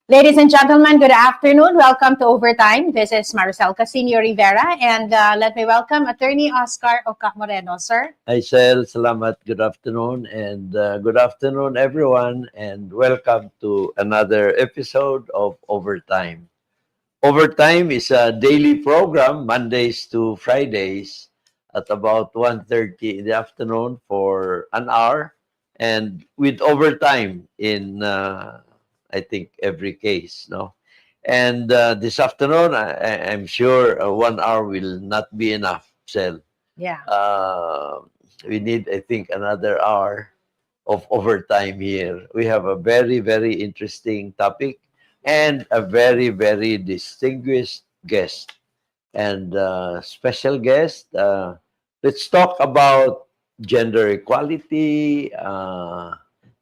Ladies and gentlemen, good afternoon. Welcome to Overtime. This is Maricel Casino Rivera, and let me welcome Attorney Oscar Oca Moreno, sir. Hi, Sel. Salamat. Good afternoon. And good afternoon, everyone. And welcome to another episode of Overtime. Overtime is a daily program, Mondays to Fridays, at about 1:30 in the afternoon for an hour. And with overtime in, I think, every case, no? And this afternoon, I'm sure 1 hour will not be enough, Sel. Yeah. We need, I think, another hour of overtime here. We have a very, very interesting topic and a very, very distinguished guest and special guest. Let's talk about gender equality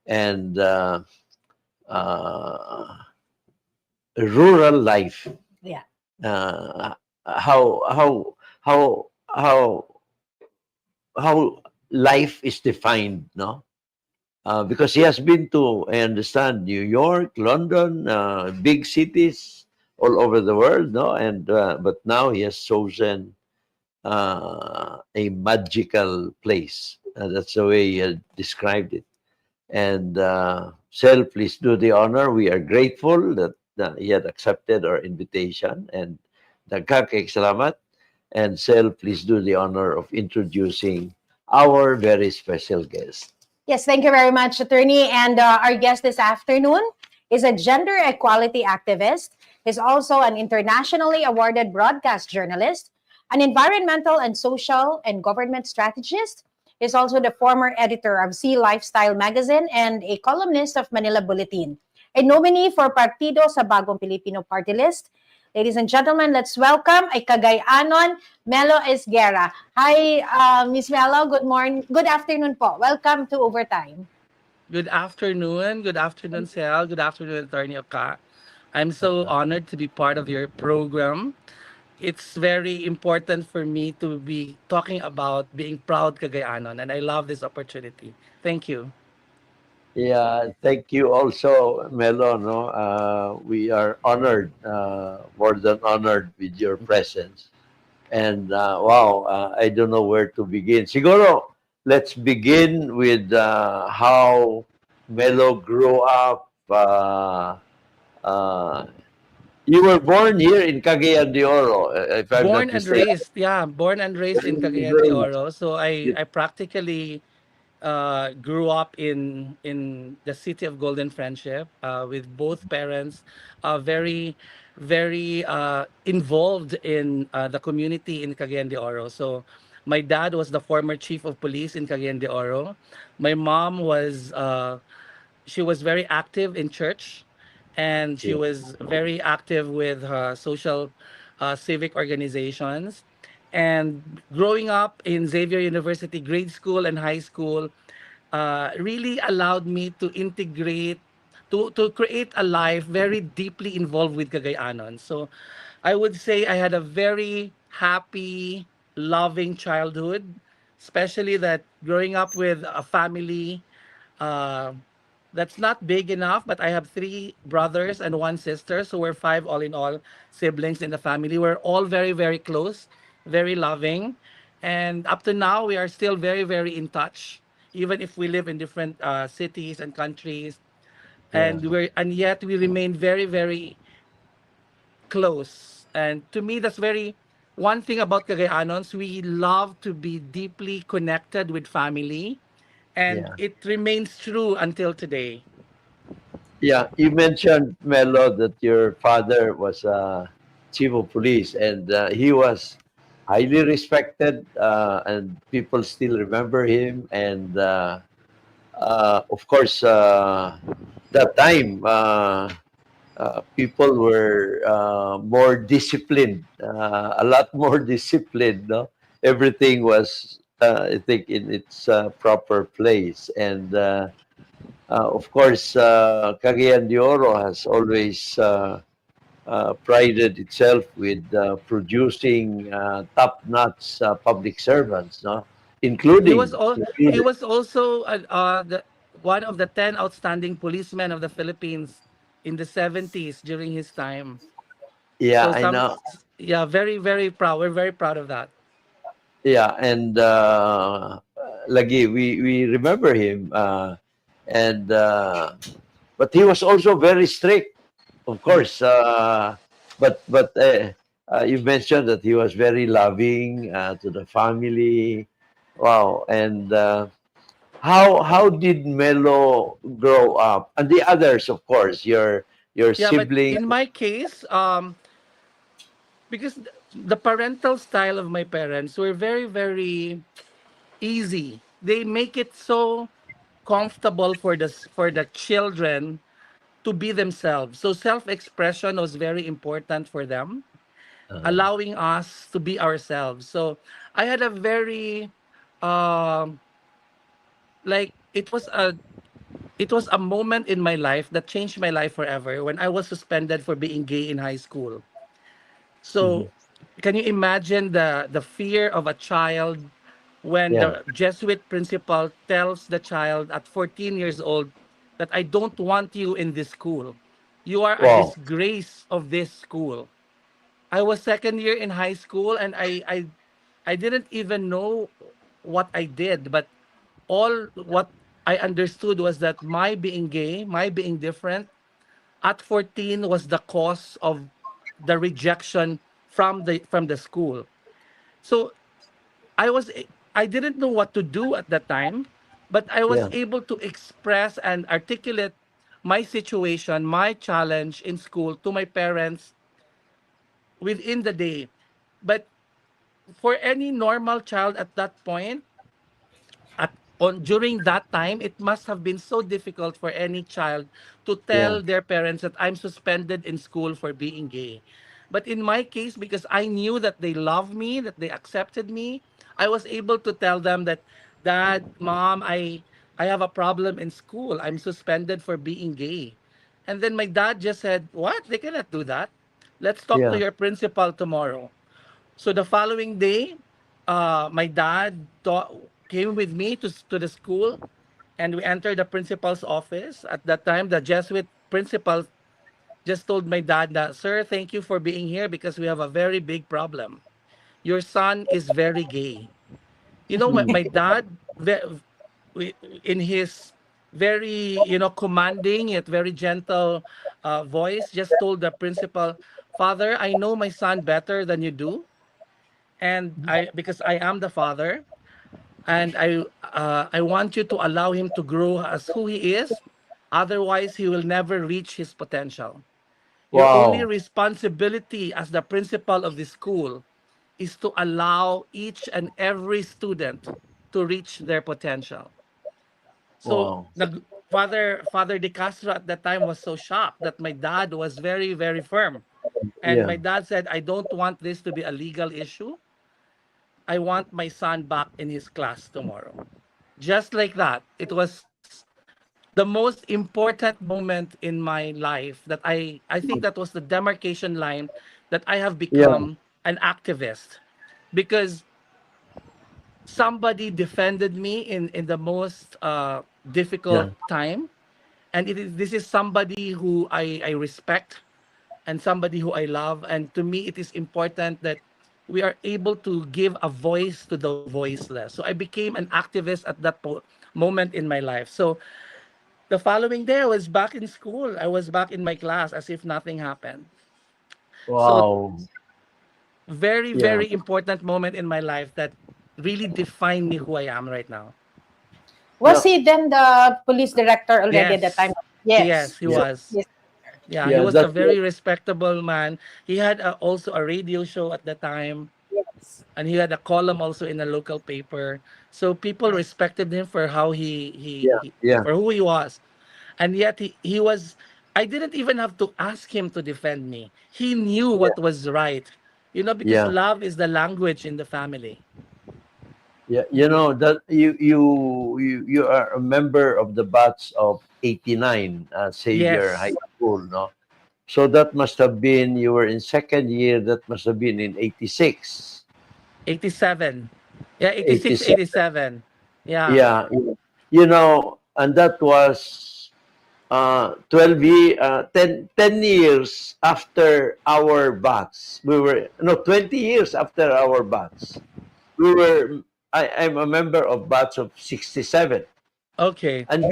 and uh, rural life. Yeah. Uh, how how how how how life is defined, no? Because he has been to, I understand, New York, London, big cities all over the world, no? And but now he has chosen a magical place. That's the way he had described it. And Sel, please do the honor. We are grateful that he had accepted our invitation. And nagkakaig salamat. And Sel, please do the honor of introducing our very special guest. Yes, thank you very much, Attorney. And our guest this afternoon is a gender equality activist. He's also an internationally awarded broadcast journalist, an environmental and social and government strategist. He's also the former editor of Zee Lifestyle Magazine and a columnist of Manila Bulletin, a nominee for Partido sa Bagong Pilipino Partylist. Ladies and gentlemen, let's welcome ay Cagayanon Melo Esguerra. Hi, Miss Melo. Good morning. Good afternoon po. Welcome to Overtime. Good afternoon. Good afternoon, Sel. Good afternoon, Attorney Oka. I'm so honored to be part of your program. It's very important for me to be talking about being proud Cagayanon, and I love this opportunity. Thank you. Yeah, thank you also, Melo. No, we are honored, more than honored with your presence. And wow, I don't know where to begin. Siguro, let's begin with how Melo grew up. Uh, you were born here in Cagayan de Oro, if I'm Born not and mistaken. raised, yeah, born and raised in Cagayan de Oro. So I practically grew up in the city of Golden Friendship with both parents very involved in the community in Cagayan de Oro. So my dad was the former chief of police in Cagayan de Oro. My mom was she was very active in church, and she Yeah. was very active with social civic organizations. And growing up in Xavier University grade school and high school really allowed me to integrate, to create a life very deeply involved with Cagayanon. So I would say I had a very happy, loving childhood, especially that growing up with a family uh, that's not big enough, but I have three brothers and one sister, so we're five all in all siblings in the family. We're all very close, very loving, and up to now we are still very in touch, even if we live in different cities and countries, Yeah. and yet we remain very close. And to me, that's very one thing about Cagayanons. We love to be deeply connected with family, and Yeah. it remains true until today. Yeah, you mentioned, Melo, that your father was chief of police, and he was highly respected, and people still remember him. And of course, that time, people were more disciplined, a lot more disciplined. No, everything was, I think, in its proper place, and. Of course, Cagayan de Oro has always prided itself with producing top-notch public servants, no? He was Including, all he including was also one of the 10 outstanding policemen of the Philippines in the 70s during his time. Yeah, So I know. yeah, very, very proud. We're very proud of that. Yeah, and lagi we remember him, and but he was also very strict, of Mhm. course. But you mentioned that he was very loving to the family. Wow, and how did Melo grow up, and the others, of course, your Yeah, but sibling. in my case, because the parental style of my parents were very, very easy. They make it so comfortable for the children to be themselves. So self-expression was very important for them, Uh, allowing us to be ourselves. So I had a very um like it was a moment in my life that changed my life forever when I was suspended for being gay in high school. mhm. So can you imagine the fear of a child when Yeah. the Jesuit principal tells the child at 14 years old that I don't want you in this school. You are a Wow. disgrace of this school. I was second year in high school and I didn't even know what I did, but all what I understood was that my being gay, my being different at 14 was the cause of the rejection from the school. So I was I didn't know what to do at that time, but I was Yeah. able to express and articulate my situation, my challenge in school to my parents within the day. But for any normal child at that point, at on during that time, it must have been so difficult for any child to Yeah. tell their parents that I'm suspended in school for being gay. But in my case, because I knew that they love me, that they accepted me, I was able to tell them that, Dad, Mom, I have a problem in school. I'm suspended for being gay. And then my dad just said, What? They cannot do that. Let's talk to Yeah. your principal tomorrow. So the following day, my dad came with me to the school, and we entered the principal's office. At that time, the Jesuit principal just told my dad that, Sir, thank you for being here because we have a very big problem. Your son is very gay. You know, Mm. my dad, in his very, commanding yet very gentle voice, just told the principal, Father, I know my son better than you do, and I because I am the father, and I want you to allow him to grow as who he is. Otherwise, he will never reach his potential. Your only Wow. responsibility as the principal of the school is to allow each and every student to reach their potential. So Wow. the Father De Castro at that time was so shocked that my dad was very, very firm. And Yeah. my dad said, I don't want this to be a legal issue. I want my son back in his class tomorrow. Just like that. It was the most important moment in my life that I think that was the demarcation line that I have Yeah. become an activist because somebody defended me in the most difficult Yeah. time, and this is somebody who I respect and somebody who I love. And to me, it is important that we are able to give a voice to the voiceless. So I became an activist at that moment in my life. So the following day, I was back in school. I was back in my class as if nothing happened. So Wow. very, Yeah. very important moment in my life that really defined me who I am right now. Was No. he then the police director already at that time? Yes. Yes. Yes, he Yeah. So was. yes. Yeah, he Yeah. was a That. very respectable man. He had also a radio show at the time, Yes. and he had a column also in a local paper. So people respected him for how Yeah. Yeah. for who he was. And yet he was I didn't even have to ask him to defend me. He knew Yeah. what was right. Because Yeah. love is the language in the family. Yeah. You know that you are a member of the batch of '89, Xavier High Yes. School, no? So that must have been you were in second year. That must have been in '86. 87. Yeah, 86, 87. 87. Yeah. Yeah. You know, and that was 12 year, 10 years after our batch. We were, no, 20 years after our batch. We were, I'm a member of batch of 67. Okay. And,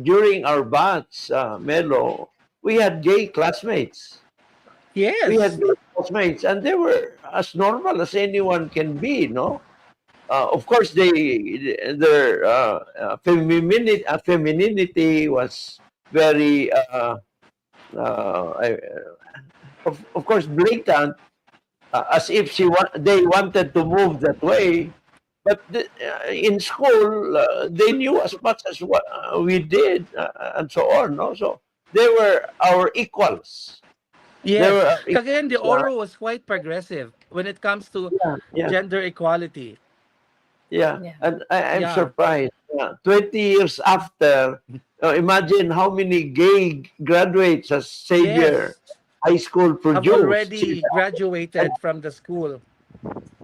during our batch, Melo, we had gay classmates. We Yes. had gay classmates, and they were as normal as anyone can be, no? Of course, their femininity was very, of course, blatant, as if they wanted to move that way. But in school, they knew as much as what we did, and so on. No, so they were our equals. They Yes. were our Cagayan de equals. Oro was quite progressive when it comes to Yeah, yeah. gender equality. Yeah, Yeah. and I'm Yeah. surprised. 20 years after, imagine how many gay graduates as Xavier Yes. High School Have produced. already And, graduated from the school.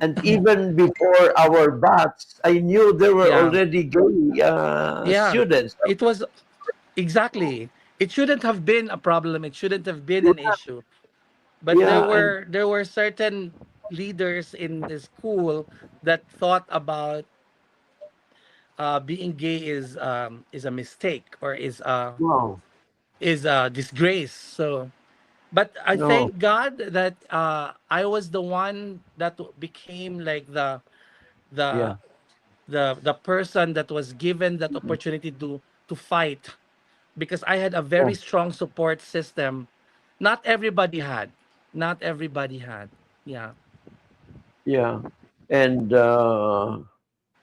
and even before our batch, I knew there were Yeah. already gay Yeah. students. It was exactly. It shouldn't have been a problem. It shouldn't have been an issue. But there Yeah, and were there were certain leaders in the school that thought about being gay is a mistake or no, is a disgrace. So, but I no, thank God that I was the one that became like the yeah. the person that was given that opportunity to fight because I had a Yeah. very strong support system. Not everybody had. Not everybody had. Yeah. Yeah. And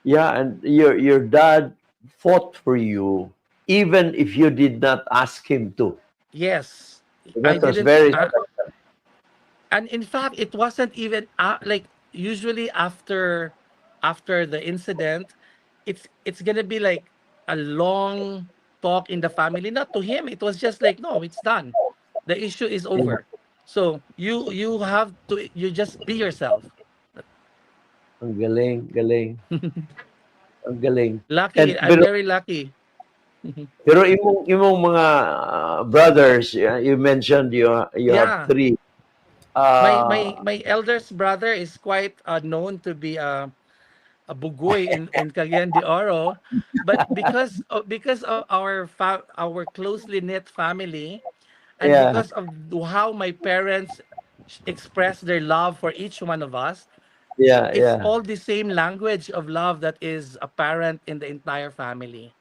yeah, and your dad fought for you even if you did not ask him to. Yes. I That was didn't. very And in fact, it wasn't even like usually after the incident, it's gonna be like a long talk in the family. Not to him. It was just like no, it's done. The issue is yeah, over. So you have to you just be yourself. ang galing, galing, ang galing. And Lucky. I'm very lucky. pero imong mga brothers, you mentioned you have Yeah. three. My eldest brother is quite known to be a bugoy in Cagayan de Oro, but because of our closely knit family, and Yeah, because of how my parents express their love for each one of us, yeah, it's yeah. all the same language of love that is apparent in the entire family.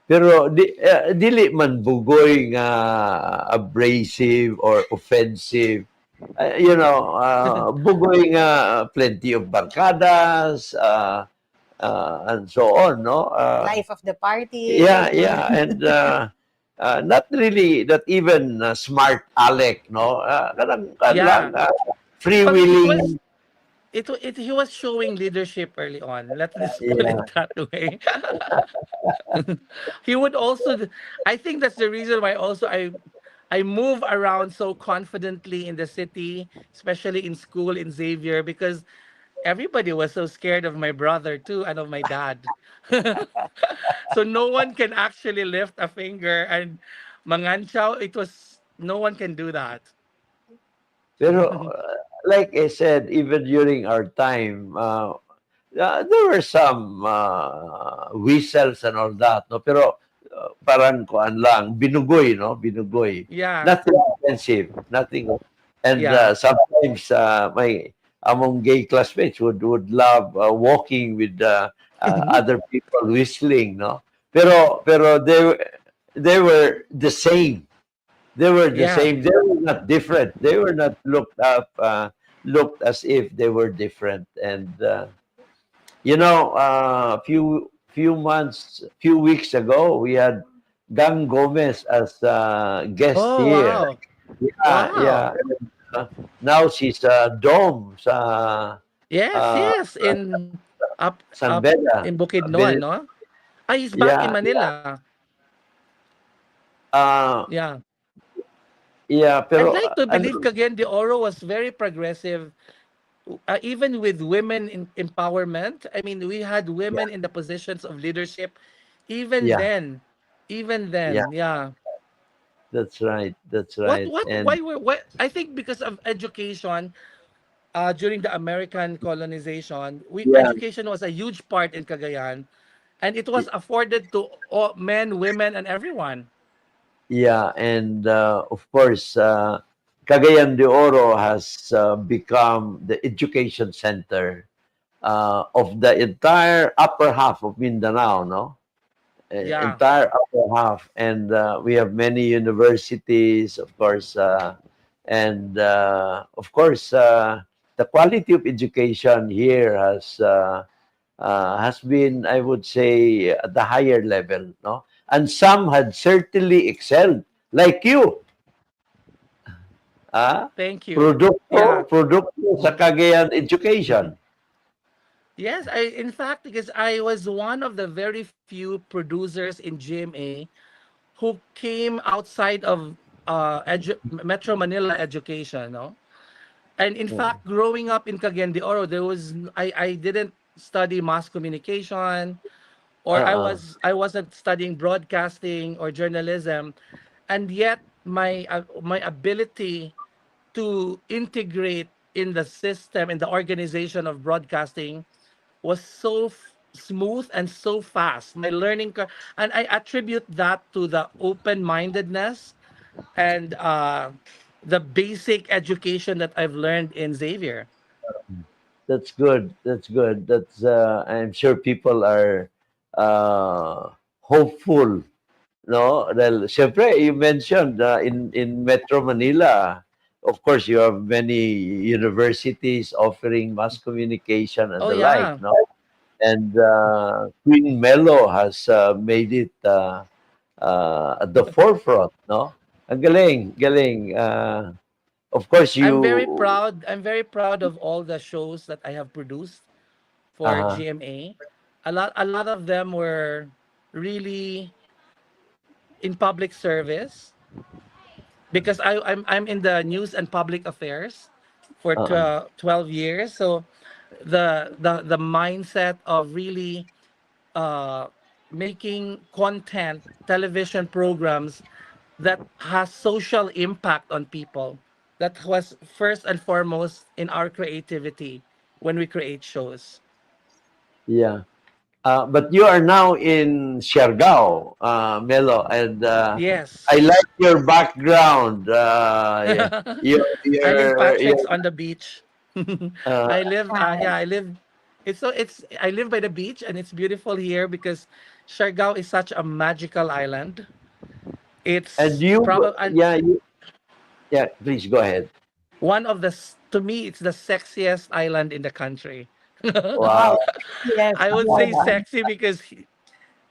Pero dili man bugoy nga abrasive or offensive. Bugoy nga plenty of barkadas, and so on, no? Life of the Yeah, party. yeah, and not really that even smart Alec, no? Kanang lang, Yeah, because freewheeling. he was showing leadership early on. Let's just put Yeah, it that way. He would also I think that's the reason why also I move around so confidently in the city, especially in school in Xavier, because everybody was so scared of my brother too and of my dad. So no one can actually lift a finger and manganchaw, it was no one can do that. pero like I said, even during our time, there were some whistles and all that, no? Pero parang kuan lang, binugoy, no? Binugoy. Yeah, Nothing offensive, nothing. And yeah. sometimes my among gay classmates would love walking with other people whistling, no? Pero they were the same. They were the Yeah. same. They were not different. They were not looked as if they were different. And few weeks ago, we had Gang Gomez as guest Oh here. wow. Yeah, Wow. yeah. And, now she's Dome sa Yes, uh, yes. In up San Beda. in Bukidnon, no? Ah, he's back in Yeah, yeah. Manila. Uh, Yeah. yeah, I'd pero like to ano, believe Cagayan de Oro was very progressive, even with women in empowerment. I mean, we had yeah, women in the positions of leadership even yeah, then. Even yeah. then, yeah. That's right. That's What right. what And why were what I think because of education during the American colonization, yeah, education was a huge part in Cagayan, and it was afforded to all, men, women, and everyone. yeah, and of course, Cagayan de Oro has become the education center of the entire upper half of Mindanao, no? Yeah, Entire upper half, and we have many universities, of course, and of course, the quality of education here has been, I would say, at the higher level, no? And some had certainly excelled, like you, ah, thank you. Yeah. produkto sa Cagayan education. Yes, I in fact because I was one of the very few producers in GMA who came outside of Metro Manila education, no? And in Mm. fact, growing up in Cagayan de Oro, I didn't study mass communication, or Uh-uh. I wasn't studying broadcasting or journalism, and yet my ability to integrate in the system, in the organization of broadcasting, was so smooth and so fast. And I attribute that to the open-mindedness and the basic education that I've learned in Xavier. That's good. That's good. That's I'm sure people are hopeful. No, well, syempre, you mentioned in Metro Manila, of course, you have many universities offering mass communication and Oh the like. yeah, No, and Queen Melo has made it at the forefront. No, ang galing, galing. Of course, you. I'm very proud of all the shows that I have produced for Uh, GMA. A lot of them were really in public service because I'm in the news and public affairs for uh, 12 years. So the mindset of really uh, making content, television programs that has social impact on people. That was first and foremost in our creativity when we create shows. yeah. But you are now in Siargao, Melo, and I Yes. like your background. Yeah, I live your Patrick's on the beach. uh, I live it's I live by the beach, and it's beautiful here because Siargao is such a magical island. and It's you, probably yeah, yeah. Please go ahead. to me it's the sexiest island in the country. Wow. Wow. Yes, I would say yes. sexy because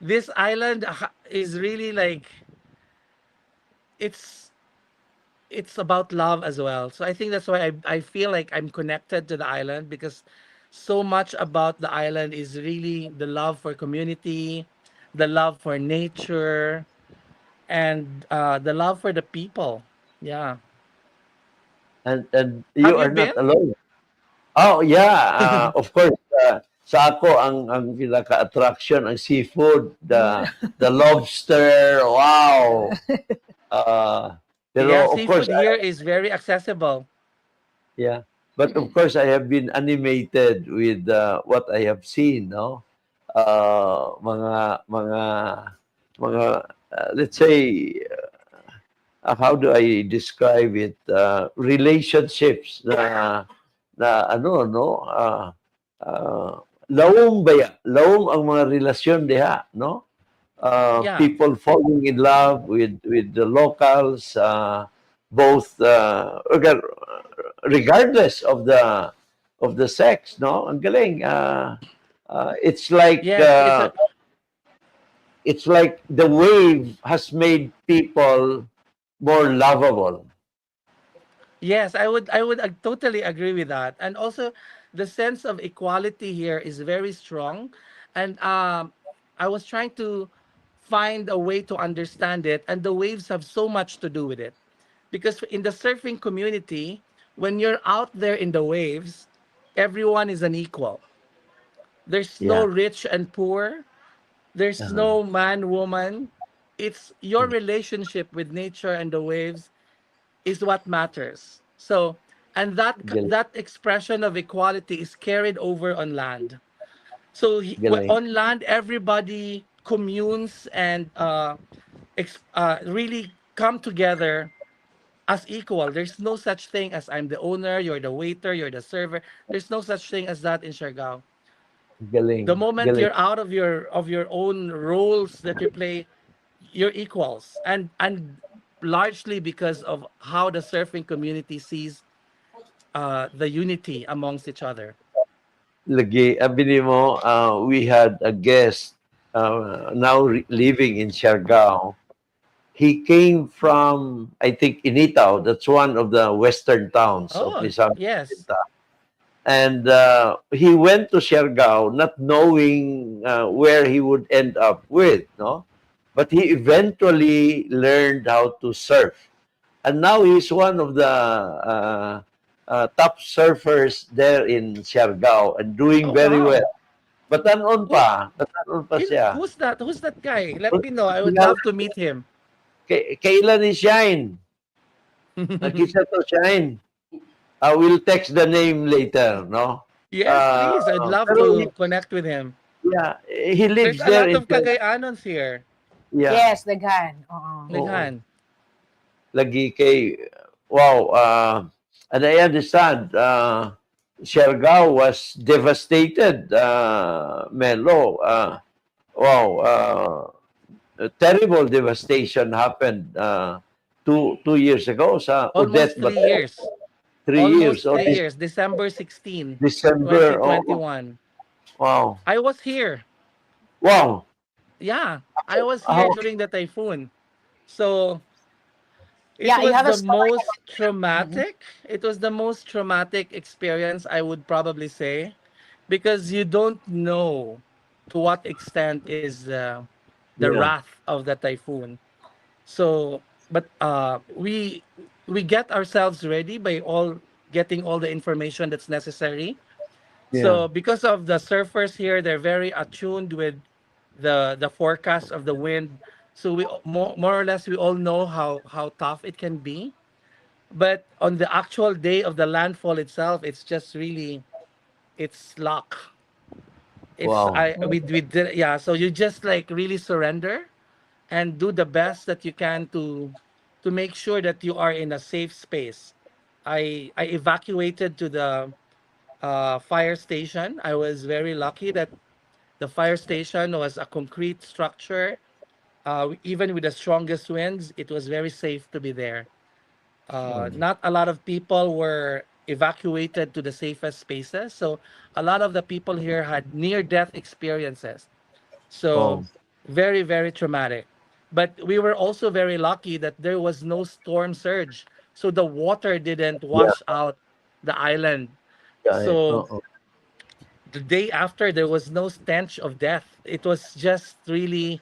this island is really like it's it's about love as well. So I think that's why I feel like I'm connected to the island because so much about the island is really the love for community, the love for nature, and the love for the people. Yeah. And Have you you are been? not alone. Oh yeah, of course. Sa ako ang pinaka-attraction ang seafood, the lobster. Wow. Uh, Yeah, pero of course, seafood here is very accessible. yeah. But of course, I have been animated with what I have seen, no? Mga let's say, how do I describe it? Relationships na no? Uh, Lawom ba ya? Lawom ang mga relasyon diha, no? Yeah. People falling in love with the locals, both regardless of the sex, no? Ang galing. Yes, It's like the wave has made people more lovable. yes, I would totally agree with that. And also the sense of equality here is very strong. And I was trying to find a way to understand it, and the waves have so much to do with it. Because in the surfing community, when you're out there in the waves, everyone is an equal. There's no Yeah. rich and poor. There's Uh-huh. no man, woman. it's your Mm. relationship with nature and the waves is what matters. So, and Galing. that expression of equality is carried over on land. So Galing. on land, everybody communes and really come together as equal. There's no such thing as I'm the owner, you're the waiter, you're the server. There's no such thing as that in Siargao. The Galing. moment Galing. you're out of your own roles that you play, you're equals, and largely because of how the surfing community sees the unity amongst each other. Lagi, abini mo, we had a guest now living in Siargao. He came from, I think, Initaw. That's one of the western towns of Oh Rizal. yes. And he went to Siargao not knowing where he would end up with, no? But he eventually learned how to surf. And now he's one of the top surfers there in Siargao and doing Oh very well. wow. Batanon Who, pa. Batanon pa siya. who's that? Who's that guy? Let me know. I would love to meet him. Kailan ni Shine? Nakita to Shine. I will text the name later, no? Yes, Uh, please. I'd love pero to connect with him. yeah, he There's lives a there lot in of Cagayanons here. yeah. Yes, daghan. Oo. Oo. Lighan. Lagi kay wow, and I understand Siargao was devastated, Melo. Wow, a terrible devastation happened 2 years ago sa Odette Almost but 3 years. 3 years Almost or 3 years. December 16, December. Oh, 2021. wow. I was here. Wow. Yeah, I was here How, during the typhoon. So it Yeah, you was have a the story most about that. Mhm. traumatic. It was the most traumatic experience, I would probably say, because you don't know to what extent is the yeah. wrath of the typhoon. So, but we get ourselves ready by all getting all the information that's necessary. Yeah. So because of the surfers here, they're very attuned with the forecast of the wind. So we more or less we all know how tough it can be. But on the actual day of the landfall itself, it's just really it's luck. It's Wow. I we did yeah. So you just like really surrender and do the best that you can to make sure that you are in a safe space. I evacuated to the fire station. I was very lucky that the fire station was a concrete structure. Even with the strongest winds, it was very safe to be there. Um, Not a lot of people were evacuated to the safest spaces. So a lot of the people here had near death experiences. So oh, very, very traumatic. But we were also very lucky that there was no storm surge. So the water didn't yeah. wash out the island. Yeah. So Oh, the day after, there was no stench of death. It was just really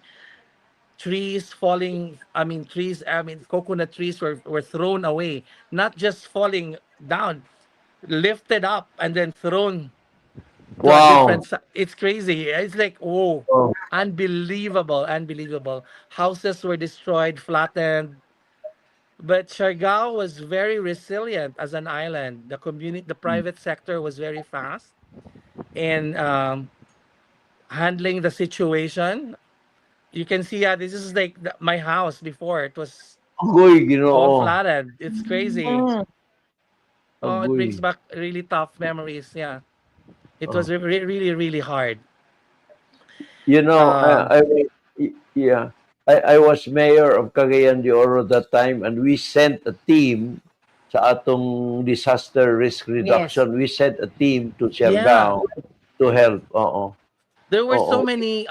trees falling. I mean, coconut trees were thrown away, not just falling down, lifted up and then thrown to a wow. different side. It's crazy. It's like, whoa, Oh, unbelievable, unbelievable. Houses were destroyed, flattened. But Siargao was very resilient as an island. The community, the private sector was very fast in handling the situation. You can see, this is like my house before. It was agoy, all Ginoo. flattened. It's crazy. Mm. Oh, it Agoy. brings back really tough memories. Yeah, it was Oh. really, really hard. You know, Uh, yeah, I was mayor of Cagayan de Oro that time, and we sent a team sa atong disaster risk Yes. reduction. We sent a team to yeah, Siargao to help. Oo. there were Oo. so many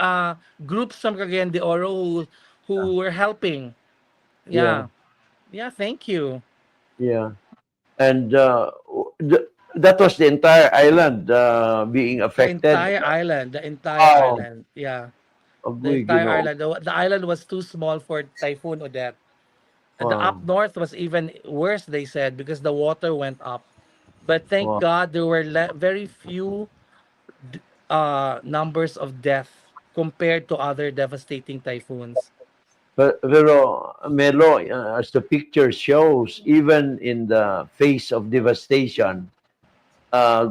groups from Cagayan de Oro who were helping. Yeah. Yeah, yeah. Thank you. Yeah. And that was the entire island being The affected. entire island, the entire Wow. island. Yeah, the Agoy, entire Ginoo. island. The island was too small for Typhoon Odette. And the up Wow. north was even worse, they said, because the water went up. But thank Wow. God there were very few numbers of death compared to other devastating typhoons. Pero Melo, as the picture shows, even in the face of devastation,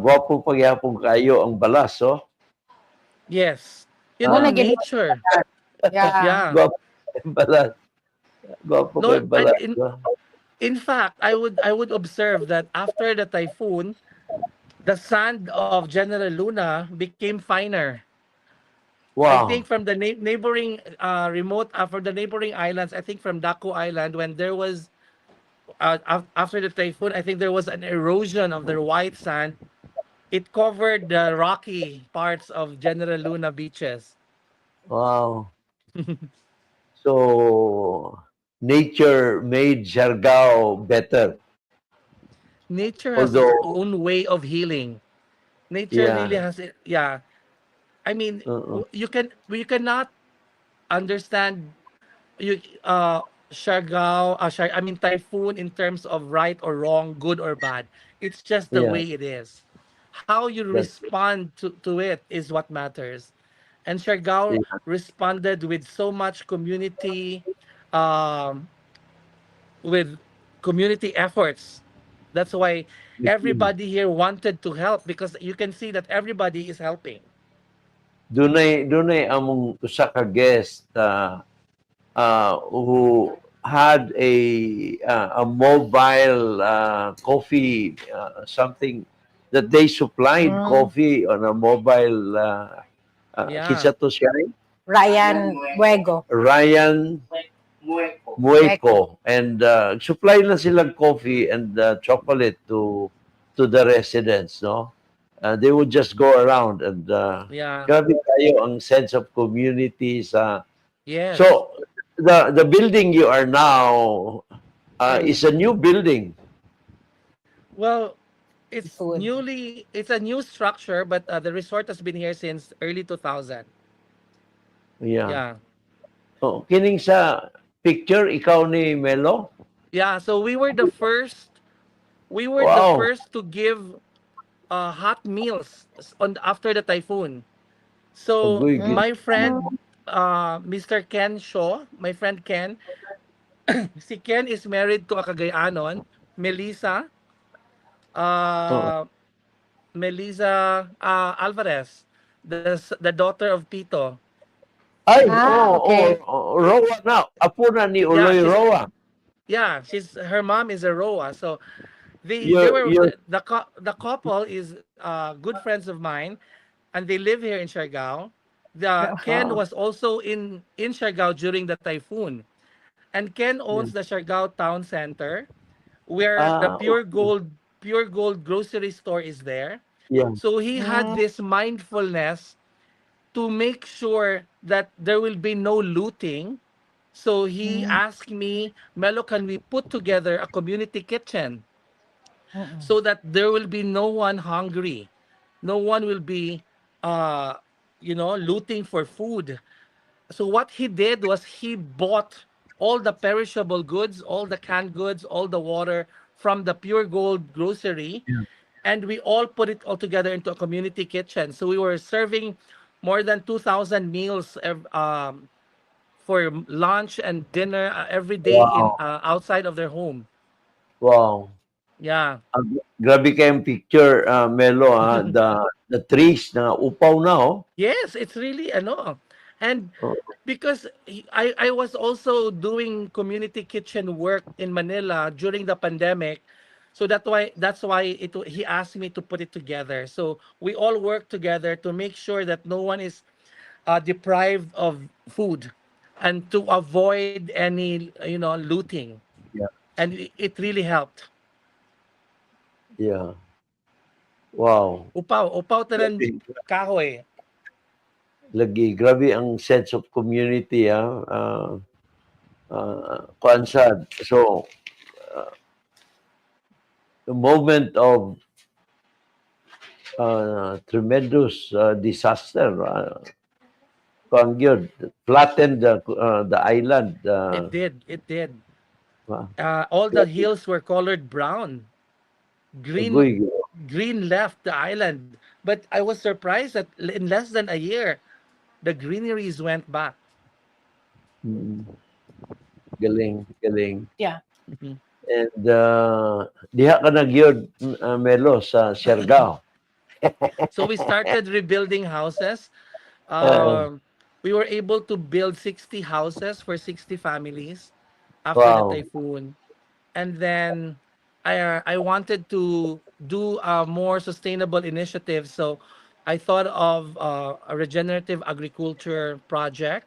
gwapo pagyapon kayo ang balas, oh. Yes. You Oh, know, Ah, naging nature. yeah. Yeah. gwapo kayong balas. Gwapo No, kayong and balas, oh. in fact, I would observe that after the typhoon, the sand of General Luna became finer. I think Wow. from the neighboring remote from the neighboring islands, I think from Daku Island, when there was after the typhoon, I think there was an erosion of the white sand. It covered the rocky parts of General Luna beaches. Wow. So, nature made Siargao better. Nature has its Although, own way of healing. Nature really yeah. has it. Yeah, I mean, Uh-uh. you cannot understand you Siargao, I mean typhoon in terms of right or wrong, good or bad. It's just the Yeah. way it is. How you That's, respond to it is what matters. And Siargao yeah. responded with so much community, um, with community efforts. That's why everybody here wanted to help because you can see that everybody is helping. Dunay among usa ka guest who had a mobile coffee something that they supplied Mm. coffee on a mobile Yeah, kinsa to siya eh? Ryan Buego. Ryan Bueco. Mueco and supply na silang coffee and chocolate to the residents, no. They would just go around and yeah, grabe kayo ang sense of community sa. yes. So the building you are now is a new building. Well, Food. it's a new structure, but the resort has been here since early 2000. Yeah. Yeah. Oh, kining sa picture ikaw ni Melo? Yeah, so we were the Wow. first to give hot meals on after the typhoon. So Agoy gid. my friend Mr. Ken Shaw, my friend Ken, si Ken is married to a Cagayanon, Melissa, Oo. uh, Melissa Alvarez, the daughter of Tito. Ay, Ah, okay. Roa na. Apo na ni Yeah, Uloy she's Roa. she's her mom is a Roa. So they You're were you're the couple is good friends of mine, and they live here in Siargao. The Ken ah, was also in Siargao during the typhoon, and Ken yeah. owns the Siargao Town Center, where the Ah, okay. Pure Gold grocery store is there. Yeah. So he had Mm, this mindfulness to make sure that there will be no looting. So he mm, asked me, Melo, can we put together a community kitchen mm, so that there will be no one hungry? No one will be, uh, looting for food. So what he did was he bought all the perishable goods, all the canned goods, all the water from the Pure Gold grocery, Yeah. and we all put it all together into a community kitchen. So we were serving more than 2,000 meals for lunch and dinner every day in Wow. outside of their home. Wow. Yeah. Grabe kayong picture, Melo, the trees na upaw na, oh. Yes, it's really ano. And Oh, because I was also doing community kitchen work in Manila during the pandemic. So that's why he asked me to put it together. So we all work together to make sure that no one is deprived of food and to avoid any looting. yeah. And it really helped. Yeah. Wow. Upaw tanan Grabe. kahoy. Grabe ang sense of community, kuan sad. So, the moment of tremendous disaster, kuan gyud, flattened the island. It did. Uh, All the hills were colored brown. Green Agoy. green left the island. But I was surprised that in less than a year, the greeneries went back. Mm. Galing, galing. Yeah. Mhm. And diha ka nagyod, Melo, sa Siargao. So we started rebuilding houses. Uh, Um, we were able to build 60 houses for 60 families after the wow. typhoon. And then I wanted to do a more sustainable initiative. So I thought of a regenerative agriculture project.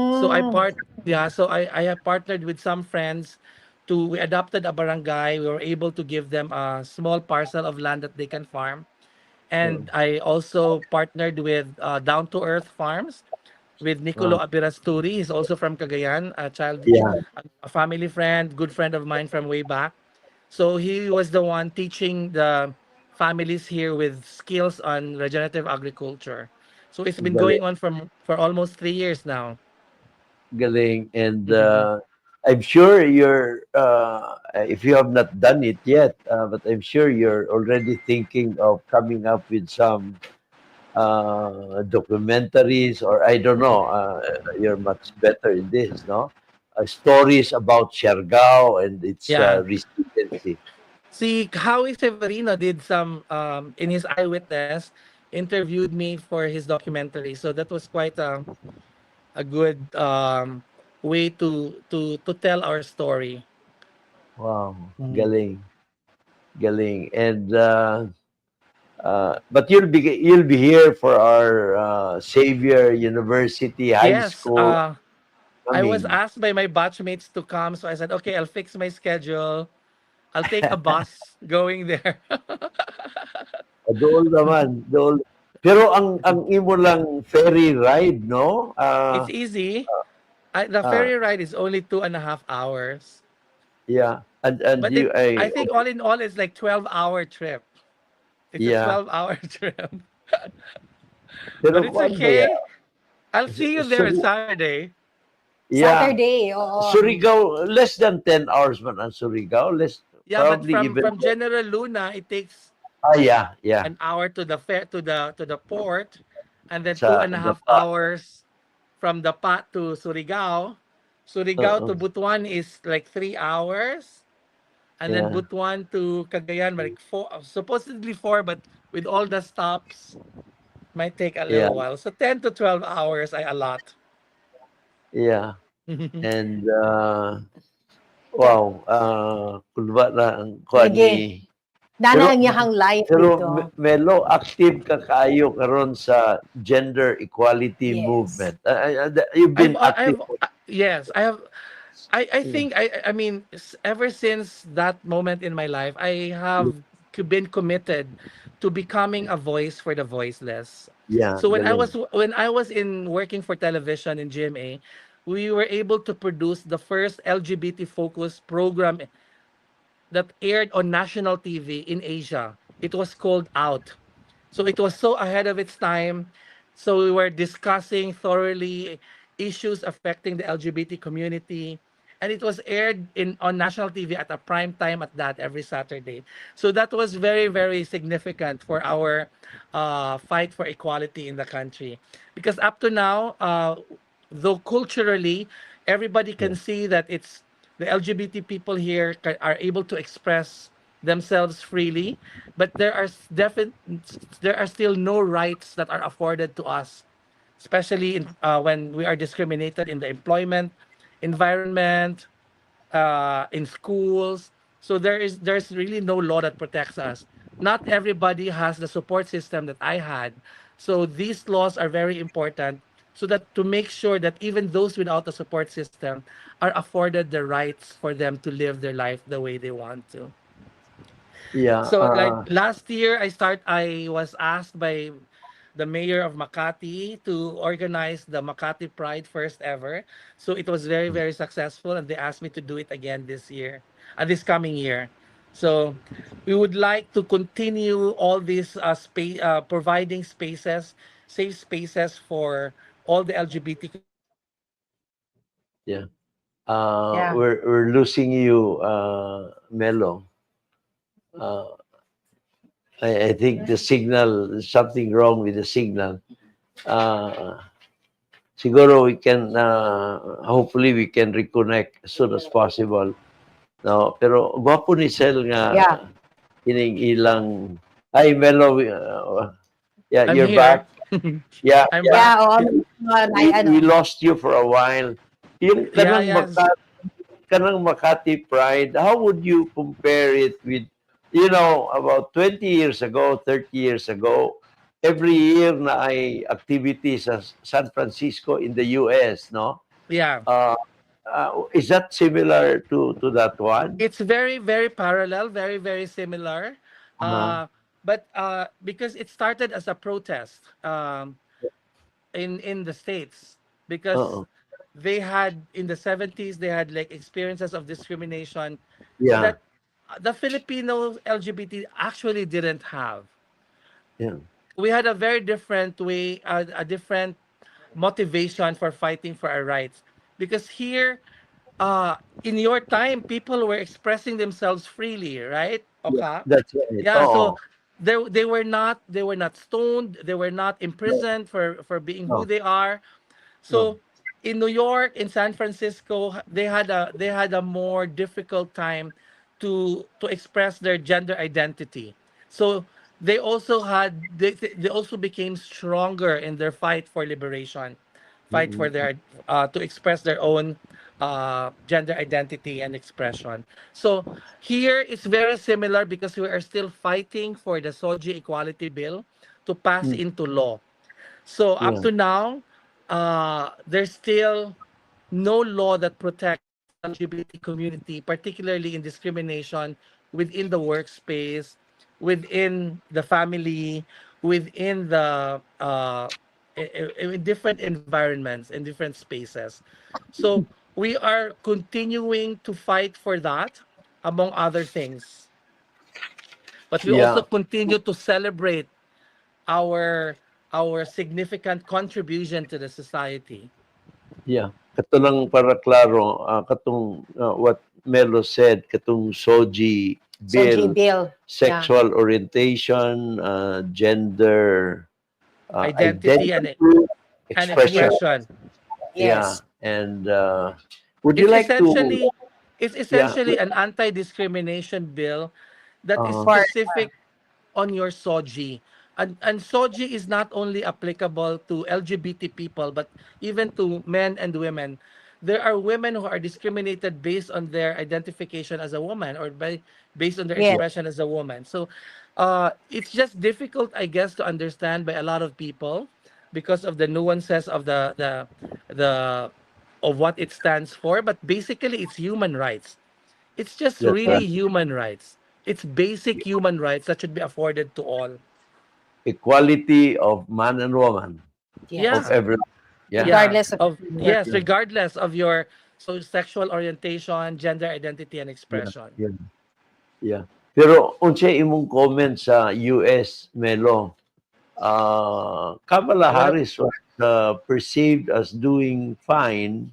So Mm. I have partnered with some friends to we adopted a barangay. We were able to give them a small parcel of land that they can farm. Uh, And I also partnered with Down to Earth Farms with Nicolo wow. Abirasturi. He's also from Cagayan, Yeah, a family friend, good friend of mine from way back. So he was the one teaching the families here with skills on regenerative agriculture. So it's been galing, going on for almost 3 years now. galing. And Mhm. I'm sure if you have not done it yet, but I'm sure you're already thinking of coming up with some documentaries, or I don't know, you're much better in this, no? Stories about Siargao and its Yeah. resiliency. See, Howie Severino did some in his eyewitness interviewed me for his documentary. So that was quite a good way to tell our story. Wow, Mhm. galing, galing. And but you'll be here for our Xavier University High Yes, School I was coming. asked by my batchmates to come, so I said, okay, I'll fix my schedule. I'll take a bus going there. Dool naman, dool. Pero ang imo lang ferry ride, no? It's easy. The Uh, ferry ride is only 2.5 hours, yeah. And but you, I think all in all, it's like 12-hour trip. It's a yeah. 12-hour trip, Pero but it's kuan ba ya? okay. I'll see you there on Saturday. Yeah. Saturday, oo. Surigao, less than 10 hours man ang Surigao. Less, Yeah, but probably from even from more. General Luna, it takes Yeah, yeah. an hour to the fair to the port, and then two Sa and a half Dapa. hours from the Pat to Surigao. Surigao to Oo. Butuan is like 3 hours, and then Yeah, Butuan to Cagayan like four, supposedly four, but with all the stops might take a yeah, little while. So 10 to 12 hours, I allot. yeah. And wow, kulba na ang kuan Sige. ni. Dana Pero ang iyahang life pero dito. Melo, active ka kaayo karon sa gender equality Yes. movement. You've I've been uh, active I've for. yes, I have. I Mm, think I mean ever since that moment in my life, I mm, have been committed to becoming a voice for the voiceless. yeah, So galing. when I was in working for television in GMA, we were able to produce the first LGBT focused program that aired on national TV in Asia. It was called Out. So it was so ahead of its time. So we were discussing thoroughly issues affecting the LGBT community. And it was aired in on national TV at a prime time at that every Saturday. So that was very, very significant for our fight for equality in the country. Because up to now, though culturally, everybody Yeah, can see that it's the LGBT people here are able to express themselves freely, but there are still no rights that are afforded to us, especially when we are discriminated in the employment environment, in schools. So there's really no law that protects us. Not everybody has the support system that I had. So these laws are very important so that to make sure that even those without a support system are afforded the rights for them to live their life the way they want to. yeah. So like last year, I was asked by the mayor of Makati to organize the Makati Pride first ever. So it was very, very successful, and they asked me to do it again this year, this coming year. So we would like to continue all these providing spaces, safe spaces for all the LGBT community. Yeah. Yeah. We're losing you, Melo. Uh, I think the signal, something wrong with the signal. Uh, siguro we can, hopefully we can reconnect as soon as possible. No, pero gwapo ni Sel nga Yeah. ining ilang, ay Melo, yeah, I'm you're here. back. Yeah, I'm yeah. Yeah, back. oo. We lost you for a while. Yung Yeah, yes. kanang Makati Pride, how would you compare it with, about 20 years ago, 30 years ago, every year na ay activity sa San Francisco in the US, no? Yeah. Uh, is that similar to that one? It's very, very parallel, very, very similar. Uh-huh. But because it started as a protest in the States, because Uh-uh. they had in the 70s they had like experiences of discrimination Yeah, that the Filipino LGBT actually didn't have. yeah, We had a very different way, a different motivation for fighting for our rights. Because here, in your time, people were expressing themselves freely, right? yeah. Okay. That's right. Yeah. So Oh, they were not stoned. They were not no, imprisoned for being who no, they are. no. So in New York, in San Francisco, they had a more difficult time to express their gender identity. So they also became stronger in their fight for liberation, fight for Mm-mm. their to express their own gender identity and expression. So here it's very similar because we are still fighting for the Soji Equality Bill to pass Mm, into law. So up yeah, to now, there's still no law that protects the LGBT community, particularly in discrimination within the workspace, within the family, within the in different environments, in different spaces. So we are continuing to fight for that, among other things. But we also yeah. continue to celebrate our our significant contribution to the society. Yeah. Katulang para klaro, katong what Melo said, katong Soji So G bill, Bill. Yeah. sexual orientation, gender, Identity and identity, and expression. expression. Yeah. Yes. And would you It's like to, essentially it's yeah, essentially an anti-discrimination bill that is uh, For specific on your SOGI. And SOGI is not only applicable to LGBT people, but even to men and women. There are women who are discriminated based on their identification as a woman or based on their yes. expression as a woman. So it's just difficult, I guess, to understand by a lot of people because of the nuances of the of what it stands for. But basically, it's human rights. It's just that's really right. human rights. It's basic human rights that should be afforded to all. Equality of man and woman, of Yes. Yeah, everyone. Yeah. yeah. Regardless of Of gender. yes, Yeah. regardless of your sexual orientation, gender identity, and Yeah. expression. Yeah. Yeah. Pero unsay imong comment sa US, Melo? Kamala Well, Harris was perceived as doing fine,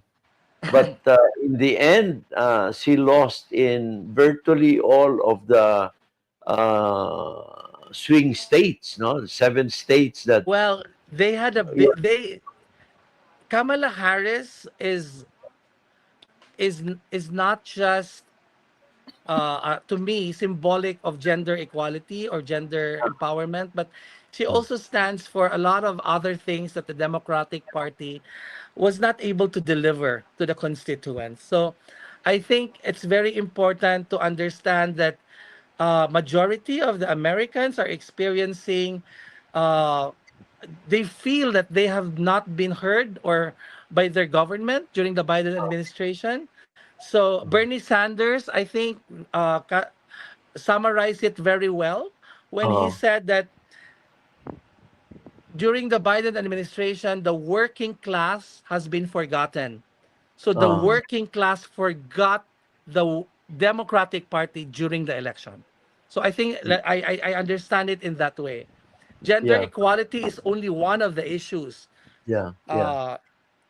but in the end, she lost in virtually all of the swing states, no? 7 states that, well, they had a yeah, bit. They Kamala Harris is not just to me symbolic of gender equality or gender empowerment, but she also stands for a lot of other things that the Democratic Party was not able to deliver to the constituents. So I think it's very important to understand that majority of the Americans are experiencing uh, they feel that they have not been heard or by their government during the Biden administration. So Bernie Sanders, I think, summarized it very well when he uh, said that during the Biden administration, the working class has been forgotten. So the uh, working class forgot the Democratic Party during the election. So I think I understand it in that way. Gender yeah, equality is only one of the issues, yeah, yeah, uh,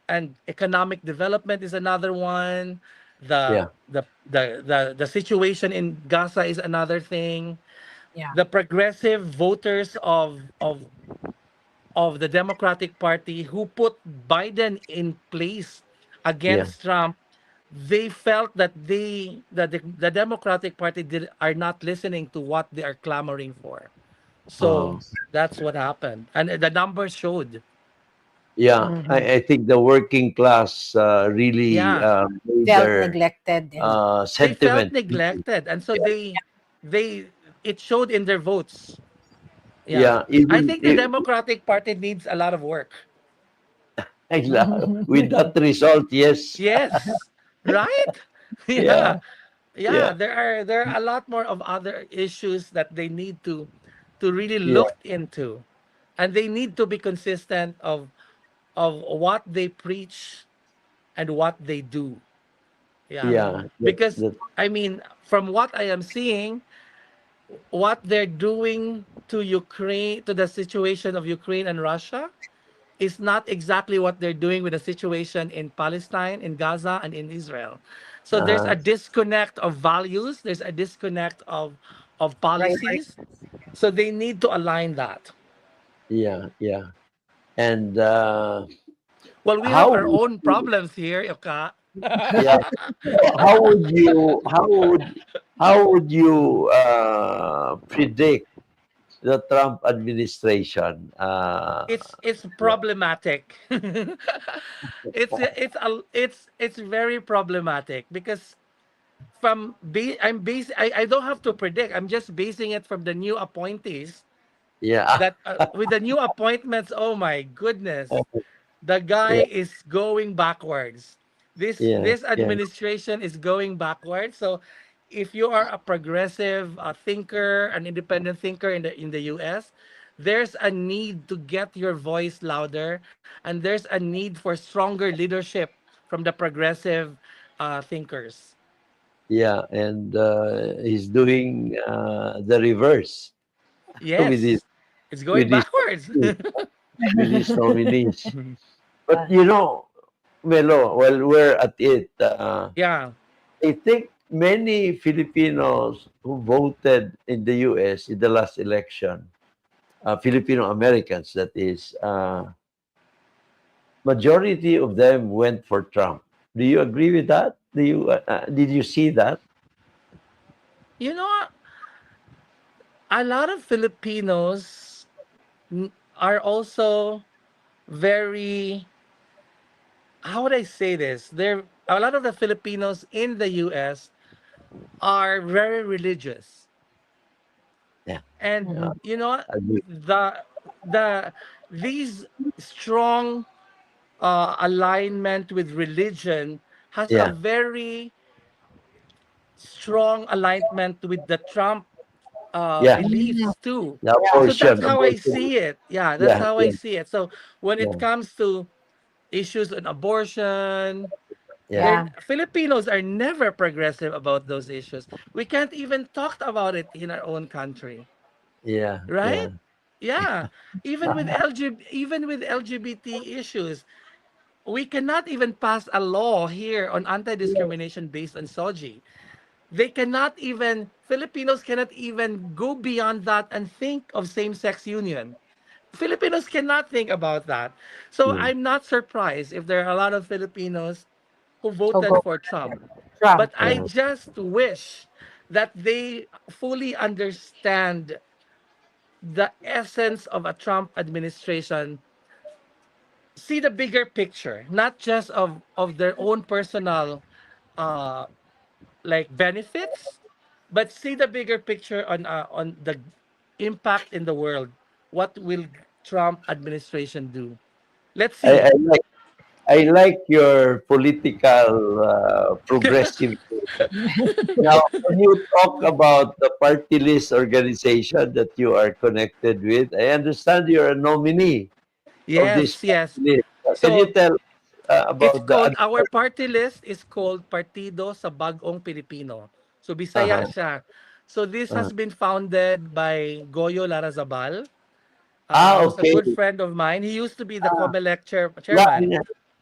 and economic development is another one. The yeah, the situation in Gaza is another thing. Yeah. The progressive voters of of the Democratic Party who put Biden in place Yeah. against Trump, they felt that the Democratic Party are not listening to what they are clamoring for. So Uh, that's what happened, and the numbers showed. yeah. Mhm. I think the working class really Yeah, made Felt their neglected and they felt sentiment. neglected, and so Yeah. they it showed in their votes. Yeah, Yeah. I Even think the Democratic Party needs a lot of work. with that result, yes. Yes, right? Yeah. Yeah. Yeah, Yeah. there are a lot more of other issues that they need to really Yeah. look into. And they need to be consistent of what they preach and what they do. Yeah. Yeah. Because That, I mean, from what I am seeing, what they're doing to Ukraine, to the situation of Ukraine and Russia, is not exactly what they're doing with the situation in Palestine, in Gaza, and in Israel. So there's a uh, disconnect of values, there's a disconnect of right. policies. So they need to align that. yeah. Yeah. And Well, we have how our would own you, problems here, Yoka. yeah, how would you predict the Trump administration? It's Yeah. problematic. It's very problematic because I don't have to predict. I'm just basing it from the new appointees Yeah. that with the new appointments, oh my goodness, the guy Yeah. is going backwards. Yeah. This Yeah. administration is going backwards. So if you are a progressive thinker, an independent thinker in the US, there's a need to get your voice louder, and there's a need for stronger leadership from the progressive thinkers. Yeah. And he's doing the reverse with his Yes, it's going with his backwards. with his nominees. But Uh, Melo, while we're at it, Yeah. I think many Filipinos who voted in the US in the last election, Filipino Americans, that is, majority of them went for Trump. Do you agree with that? Did you see that? You know, a lot of Filipinos are also very, how would I say this? There a lot of the Filipinos in the US are very religious. Yeah, And yeah, mhm. you know, I agree. the the these strong alignment with religion has a Yeah, very strong alignment with the Trump yeah. Mm, beliefs too. The yeah. So that's abortion, how I abortion. see it. Yeah, that's Yeah, how I yeah, see it. So when it yeah, comes to issues on abortion, yeah, there Yeah. Filipinos are never progressive about those issues. We can't even talk about it in our own country, yeah, right? yeah, Yeah, even with LGBT issues, we cannot even pass a law here on anti-discrimination based on SOGI. They cannot even Filipinos cannot even go beyond that and think of same-sex union. Filipinos cannot think about that. So yeah, I'm not surprised if there are a lot of Filipinos who So voted go for Trump. Trump. But I just wish that they fully understand the essence of a Trump administration, see the bigger picture, not just of their own personal uh like benefits, but see the bigger picture on the impact in the world. What will Trump administration do? Let's I, see. I like I like your political progressive. Now, when you talk about the party list organization that you are connected with, I understand you're a nominee of this Yes, party yes. list. Can you So tell it's about the called, other our part? party list is called Partido sa Bagong Pilipino. So Bisaya Uh-huh. siya. So this Uh-huh. has been founded by Goyo Larazabal, who's a Okay. good friend of mine. He used to be the Ah, COMELEC yeah, chairman.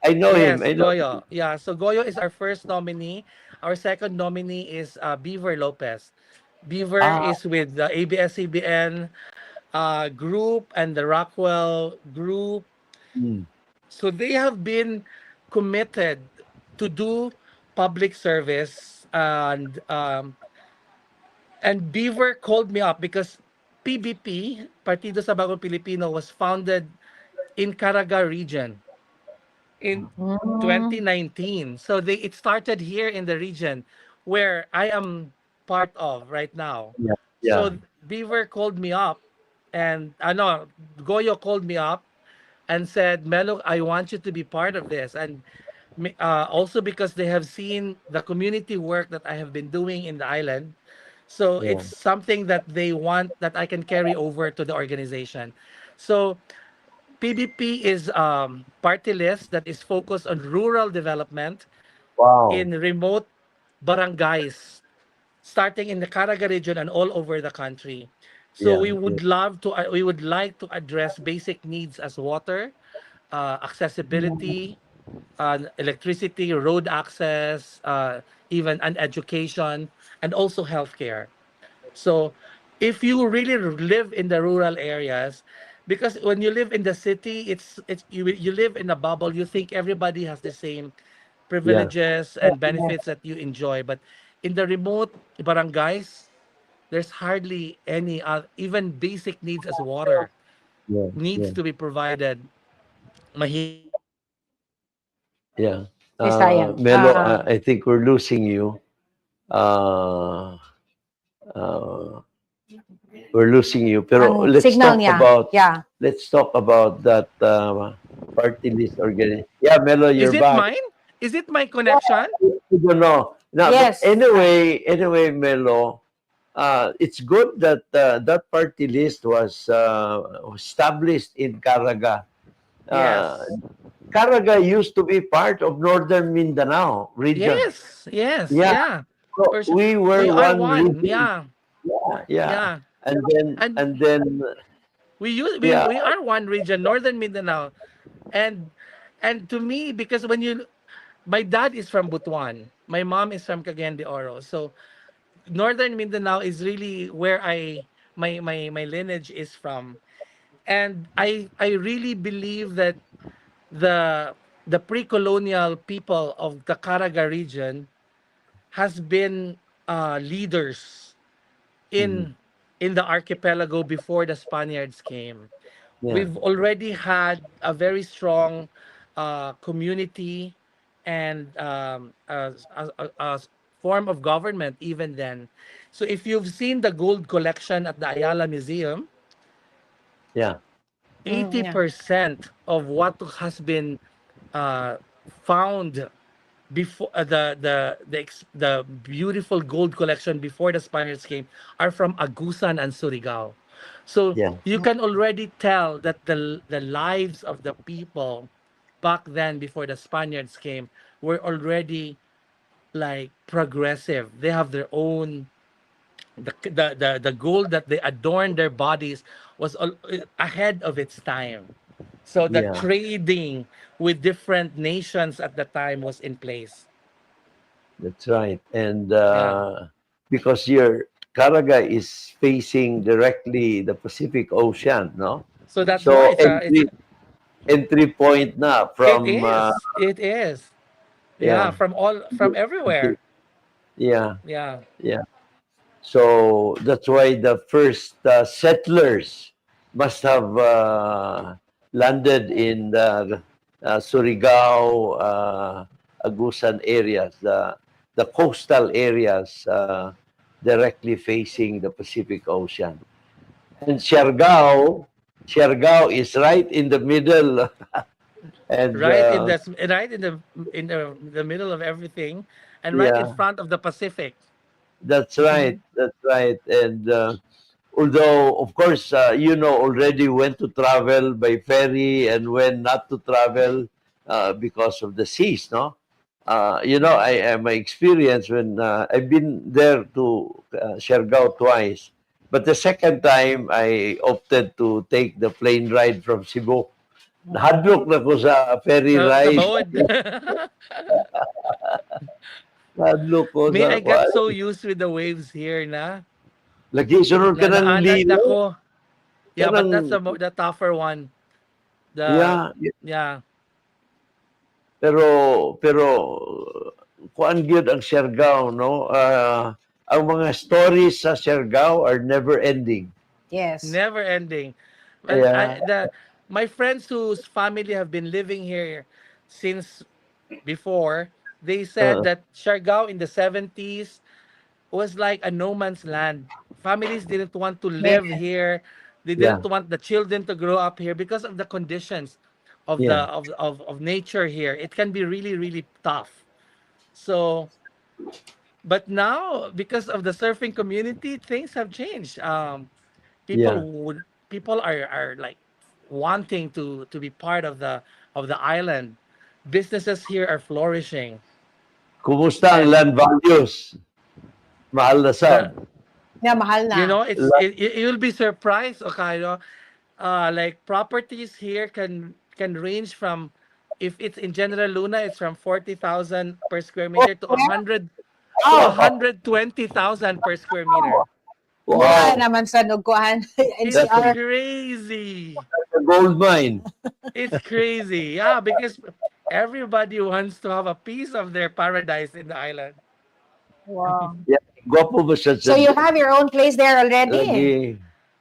I know him. Yes, I know Goyo. him. Yeah, so Goyo is our first nominee. Our second nominee is Beaver Lopez. Beaver Ah, is with the ABS-CBN. group and the Rockwell group. Mm. So they have been committed to do public service, and Beaver called me up because PBP, Partido sa Bagong Pilipino, was founded in Caraga region in Mm, 2019. So it started here in the region where I am part of right now. Yeah. Yeah. So Beaver called me up, and no, Goyo called me up and said, Melo, I want you to be part of this. And also because they have seen the community work that I have been doing in the island. So Yeah. it's something that they want that I can carry over to the organization. So PBP is party list that is focused on rural development Wow. in remote barangays, starting in the Caraga region and all over the country. So Yeah. Yeah. we would like to address basic needs as water, accessibility, electricity, road access, even an education, and also healthcare. So if you really live in the rural areas, because when you live in the city, it's you live in a bubble. You think everybody has the same Yeah. privileges and benefits that you enjoy, but in the remote barangays, there's hardly any even basic needs as water Yeah. needs Yeah. to be provided. Mahirap Yeah. ay sayang. Melo, I think we're losing you. Uh, uh, we're losing you. Pero Ang signal niya. Yeah. let's talk about that party list organization. Yeah, Melo, Is you're it back. mine? Is it my connection? I don't know. No, but Yes. anyway, Melo, it's good that that party list was established in Caraga. Uh, Yes. Caraga used to be part of Northern Mindanao region. Yes. Yes. Yeah, Yeah. so For sure. we were We are one one. region. Yeah. Yeah, yeah, Yeah. And and then yeah, we are one region, Northern Mindanao. And to me, because when you my dad is from Butuan, my mom is from Cagayan de Oro. So Northern Mindanao is really where my lineage is from. And I really believe that the pre-colonial people of the Caraga region has been leaders mhm, in the archipelago before the Spaniards came. yeah, We've already had a very strong community and a form of government even then. So if you've seen the gold collection at the Ayala Museum, yeah, Yeah. 80% of what has been uh, found before the beautiful gold collection before the Spaniards came are from Agusan and Surigao. So yeah, you can already tell that the lives of the people back then before the Spaniards came were already like progressive. They have their own the gold that they adorned their bodies was ahead of its time. So the yeah. trading with different nations at the time was in place. That's right. And Yeah. because your Caraga is facing directly the Pacific Ocean, no? So that's why So entry point na it from is. It is. Yeah, yeah, from everywhere. yeah, Yeah. yeah. So that's why the first settlers must have landed in the Surigao, Agusan areas, the coastal areas directly facing the Pacific Ocean. And Siargao is right in the middle, and Right in the middle of everything and right in yeah, front of the Pacific. that's right, that's right. And although, of course, already when to travel by ferry and when not to travel because of the seas, no? My experience when I've been there to Siargao twice, but the second time I opted to take the plane ride from Cebu. Nahadlok na ko sa ferry Sa ride. bawod. Nahadlok ko Me, sa I got kwan. so used with the waves here na Lagi, sunod ka ng naanad na lino. ko. Yeah, but that's Kanang, the tougher one. The yeah, yeah. pero kuan gyud ang Siargao, no? Ang mga stories sa Siargao are never ending. Yes. Never ending. Well, Kaya, my friends whose family have been living here since before, they said uh, that Siargao in the 70s was like a no man's land. Families didn't want to live Yes. here. They yeah, didn't want the children to grow up here because of the conditions of yeah. of nature here. It can be really really tough. So, but now because of the surfing community, things have changed. People Yeah. would people are like wanting to be part of the island. Businesses here are flourishing, Kumusta ang and land values? Mahal na sad. the Yeah, mahal you na. know La- you'll be surprised, okay, no? Like properties here can range from, if it's in General Luna, it's from 40,000 per square Oh, meter to yeah? 100 to Wow. 120,000 per square meter. Mura Wow, naman sa Nugkuhan, It's that's a, NCR. crazy. that's a gold mine. It's crazy. Yeah, because everybody wants to have a piece of their paradise in the island. Wow. Yeah, gwapo ba siya So sa you have your own place there already? lagi?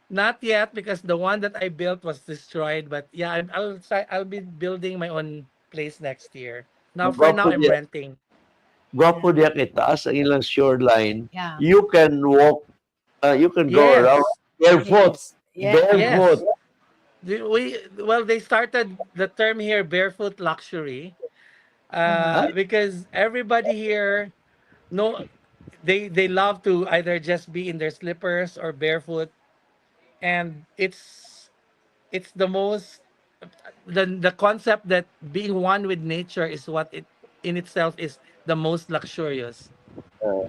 Not yet, because the one that I built was destroyed. But yeah, I'll be building my own place next year. Now, for Gwapo now, I'm diya, renting. gwapo diya kay taas ang ilang shoreline. Yeah. You can walk, you can go around Yes, barefoot. Yes. Yeah. Barefoot. yes. They started the term here barefoot luxury, Mhm. Ay, because everybody here, no, they love to either just be in their slippers or barefoot, and it's the most, the concept that being one with nature is what it in itself is the most luxurious. uh,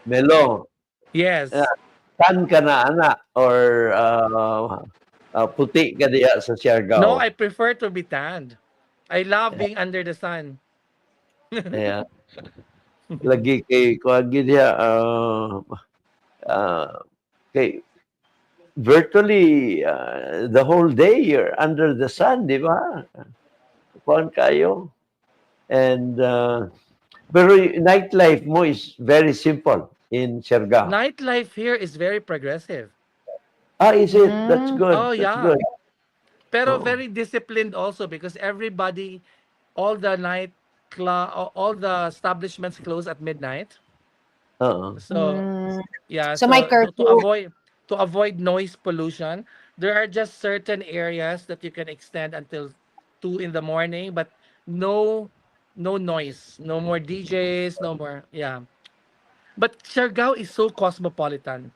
Melo, Yes. tan ka na ana or puti ka diya sa No, Siargao. I prefer to be tanned. I love being under the sun. Ayan. Lagi kay kuan gid diya uh, kay virtually the whole day you're under the sun, di ba? Kuan kayo. And pero nightlife mo is very simple in Siargao. Nightlife here is very progressive. Is it? That's Mm. good. Oh That's yeah. good. Pero Oh. very disciplined also, because everybody, all the all the establishments close at midnight. Oo. So Mm. yeah, So my so curfew. to avoid noise pollution, there are just certain areas that you can extend until 2 in the morning, but no no noise, no more DJs, no more. Yeah, but Siargao is so cosmopolitan.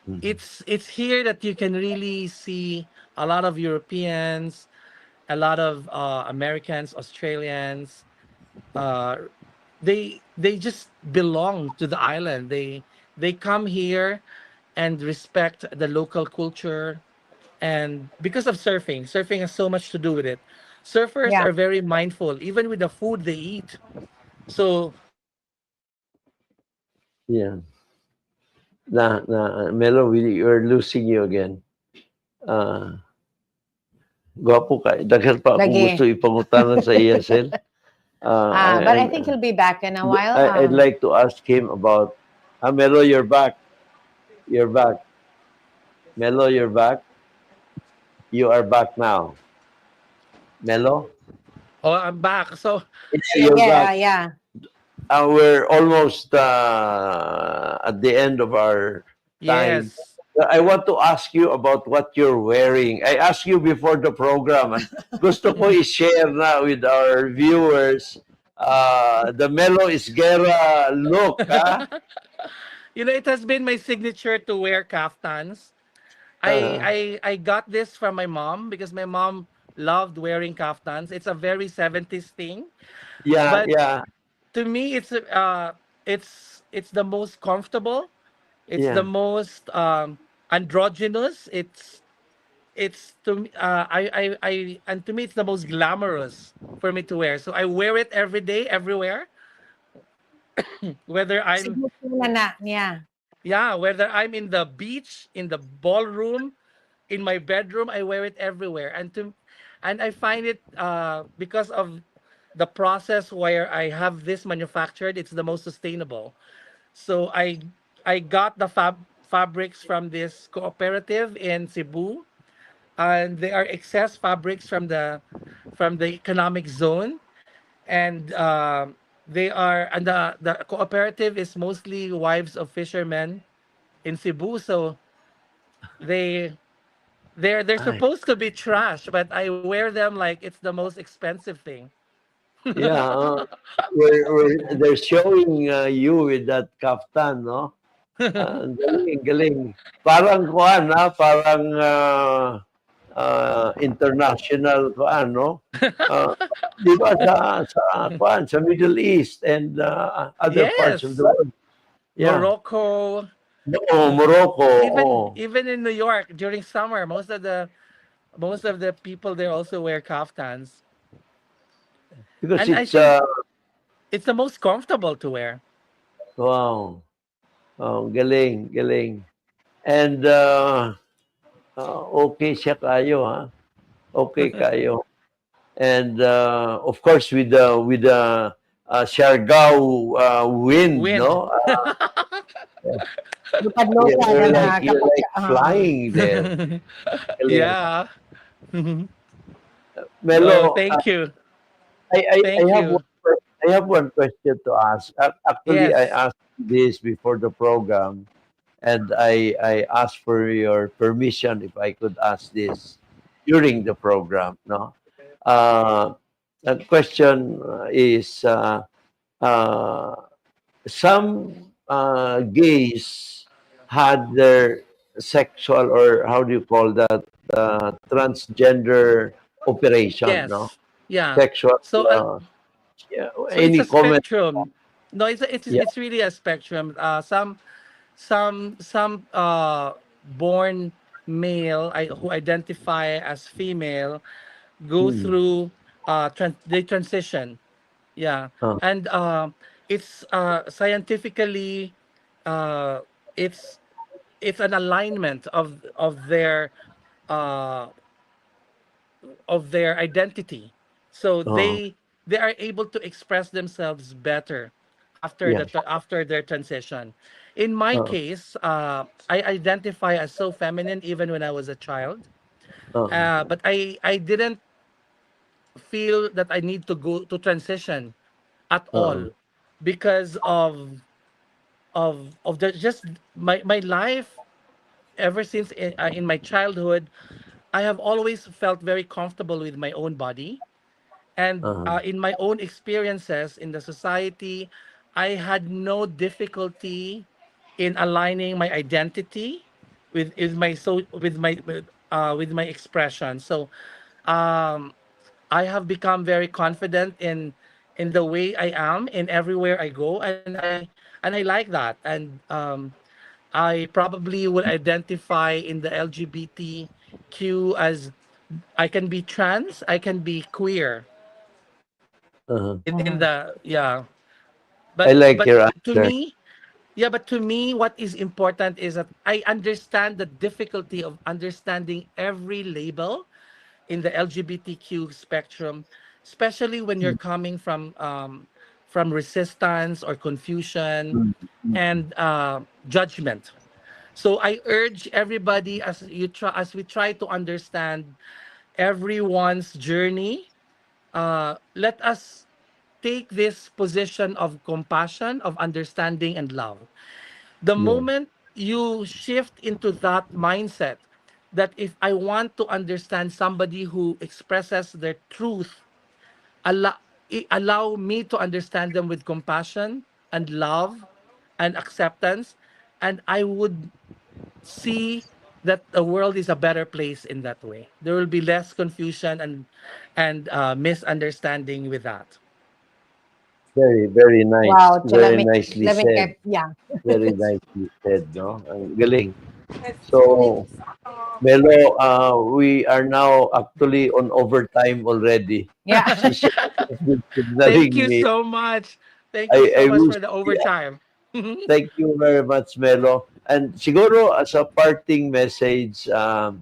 Mhm. It's here that you can really see a lot of Europeans, a lot of Americans, Australians. Uh, they just belong to the island. They come here and respect the local culture, and because of surfing has so much to do with it. Surfers Yeah. are very mindful even with the food they eat. So Yeah. Melo, we're losing you again. Uh, Gwapo ka. Daghan pa akong gusto Lagi. ipangutangan sa ESL. But I think he'll be back in a while. I'd like to ask him about, Melo, you're back. You're back. Melo, you're back. You are back now. Melo? oh, I'm back. So Yeah, Yeah, you're back. yeah. We're almost at the end of our time. yes. I want to ask you about what you're wearing. I asked you before the program, and gusto ko i-share na with our viewers the Melo Esguerra look, ha? You know, it has been my signature to wear kaftans. Uh, I got this from my mom because my mom loved wearing kaftans. It's a very 70s thing, yeah, but yeah, to me it's the most comfortable. It's the yeah. most androgynous. It's to me I and to me it's the most glamorous for me to wear. So I wear it every day, everywhere, whether I'm Siguro na na. Yeah. Yeah, whether I'm in the beach, in the ballroom, in my bedroom, I wear it everywhere. And I find it because of the process where I have this manufactured, it's the most sustainable. So I got the fabrics from this cooperative in Cebu, and they are excess fabrics from the economic zone, and they are and the cooperative is mostly wives of fishermen in Cebu. So they they're Ay, supposed to be trash, but I wear them like it's the most expensive thing. yeah, they're showing you with that kaftan, no? Ang galing, galing. Parang kuan, parang international kuan, no? Uh, di ba sa kuan, sa Middle East and other parts of the Yes, world. Yeah. Morocco, Oo, Morocco, even oo. even in New York during summer, most of the people there also wear kaftans, Because and I it's, think it's the most comfortable to wear. wow. Oh, galing, galing. And okay siya kayo, ha? Okay kayo. And of course, with the Siargao wind, Wind. no? Lupad-lupad You're na like you're kapag like flying there. Galing. Yeah. Oh, Melo, thank you. I Thank have you. I have one question to ask. Actually, I Yes. asked this before the program, and I asked for your permission if I could ask this during the program. No, the question is uh, some gays had their sexual, or how do you call that, transgender operation. No, Yes. Yeah. sexual. So Yeah, so it's any a comment? spectrum. No, Yeah. it's really a spectrum. Some born male who identify as female go Hmm. through they transition. Yeah. Uh, And it's scientifically uh it's it's an alignment uh of their identity. So uh, they are able to express themselves better yeah. after their transition. In my Uh, case, I identify as so feminine even when I was a child, uh, but I didn't feel that I need to go to transition at uh, all because of the just my life ever since in my childhood. I have always felt very comfortable with my own body. And uh, in my own experiences in the society, I had no difficulty in aligning my identity with my expression. So um, I have become very confident in the way I am in everywhere I go, and I like that. And I probably would identify in the LGBTQ as I can be trans, I can be queer uh. in Mhm. the yeah. I like But your to answer. me, yeah, but to me, what is important is that I understand the difficulty of understanding every label in the LGBTQ spectrum, especially when you're coming from resistance or confusion Mm, mm, and judgment. So I urge everybody as we try to understand everyone's journey, let us take this position of compassion, of understanding and love. The yeah. moment you shift into that mindset that if I want to understand somebody who expresses their truth, allow, allow me to understand them with compassion and love and acceptance, and I would see that the world is a better place in that way. There will be less confusion and misunderstanding with that. Very, very nice. Wow. So Very nicely said. yeah. Very nicely said, no? Ang galing. So, Melo, we are now actually on overtime already. Yeah. Si Chef has been Thank signaling you me. so much. Thank you so I much wish, for the yeah, overtime. thank you very much, Melo. And siguro as a parting message, uh,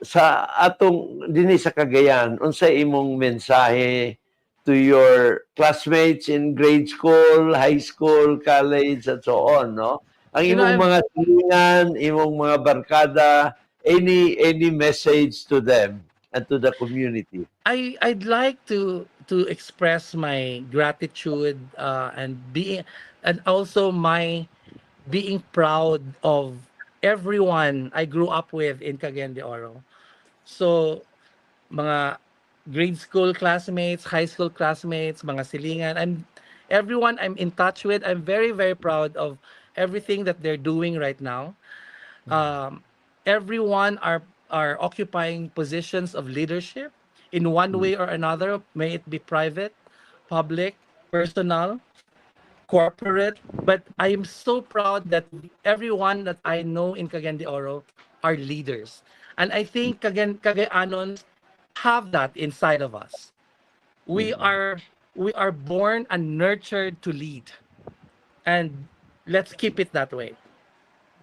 sa atong dinhi sa Cagayan, unsa imong mensahe to your classmates in grade school, high school, college, and so on, no? Ang You know, imong mga silingan, imong mga barkada, any message to them and to the community. I'd like to express my gratitude and also my being proud of everyone I grew up with in Cagayan de Oro. So, mga grade school classmates, high school classmates, mga silingan, everyone I'm in touch with. I'm very, very proud of everything that they're doing right now. Um, everyone are occupying positions of leadership in one way or another, may it be private, public, personal, corporate. But I am so proud that everyone that I know in Cagayan de Oro are leaders. And I think Cagayanons have that inside of us. We are we are born and nurtured to lead. And let's keep it that way.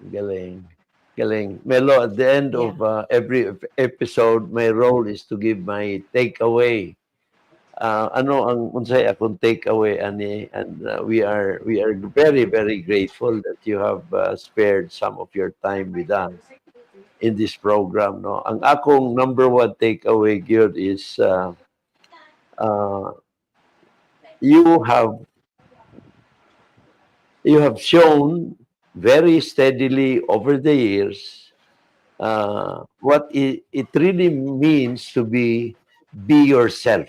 Galing. Galing. Melo, at the end Yeah. of every episode, my role is to give my takeaway. Ano ang unsay akong takeaway ani, and we are very very grateful that you have spared some of your time with us in this program, no. Ang akong number one takeaway gyud is uh, you have you have shown very steadily over the years what it really means to be yourself.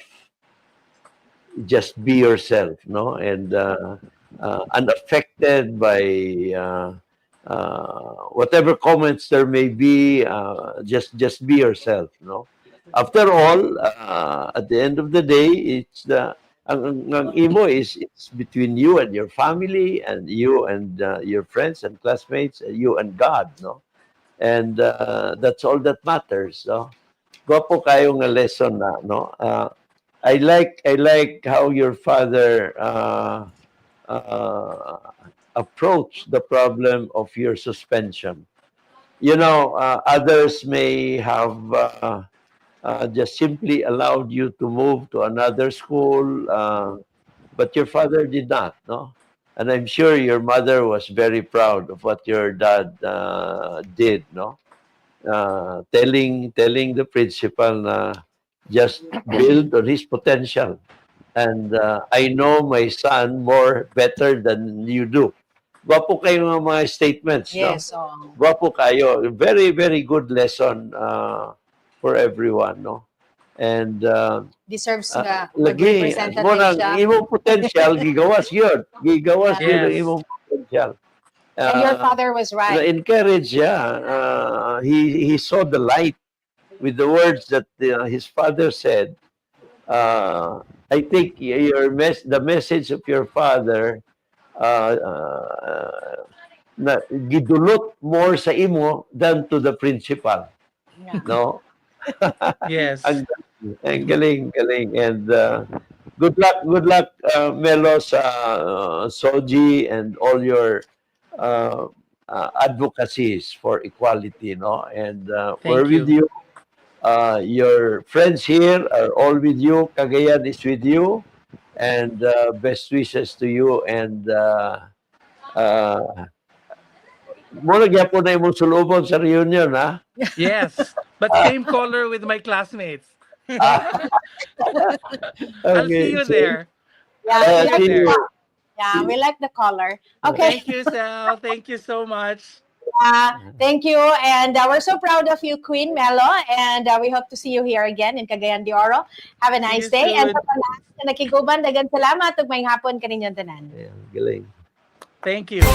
Just be yourself, no, and unaffected by whatever comments there may be. Just be yourself, no. After all, at the end of the day, it's the ang imo is it's between you and your family, and you and your friends and classmates, and you and God, no, and that's all that matters, no. Gwapo kayo nga lesson na, no. I like how your father approached the problem of your suspension. You know, others may have just simply allowed you to move to another school, but your father did not, no? And I'm sure your mother was very proud of what your dad did, no? Telling the principal na just build on his potential. And I know my son better than you do. Gwapo kayo ng mga statements, no? Yes. Gwapo kayo. Very, very good lesson for everyone, no? And Deserves nga lagi, representative mo nang siya. imong potential, gigawas yun. Gigawas yun ang Yes. imong potential. And your father was right. Na-encourage siya. He saw the light with the words that his father said. I think the message of your father na gidulot more sa imo than to the principal, Yeah. no? Yes. Ang galing, galing. And good luck, Melo, sa Soji and all your advocacies for equality, no? And we're Thank with you. you. Your friends here are all with you. Cagayan is with you. And best wishes to you. And muna gyapon na imong sulubon sa reunion, ha? Yes. But same color with my classmates. I'll see Okay, you so, there. Yeah, I'll we see like you see the, there. you. yeah, we like the color. Okay. Thank you, Sal. Thank you so much. Thank you. And we're so proud of you, Queen Melo. And we hope to see you here again in Cagayan de Oro. Have a See nice you day. And soon. sa tanan na nakiguban, dagan salamat ug may hapon kaninyong tanan. Ayan, galing. Thank you.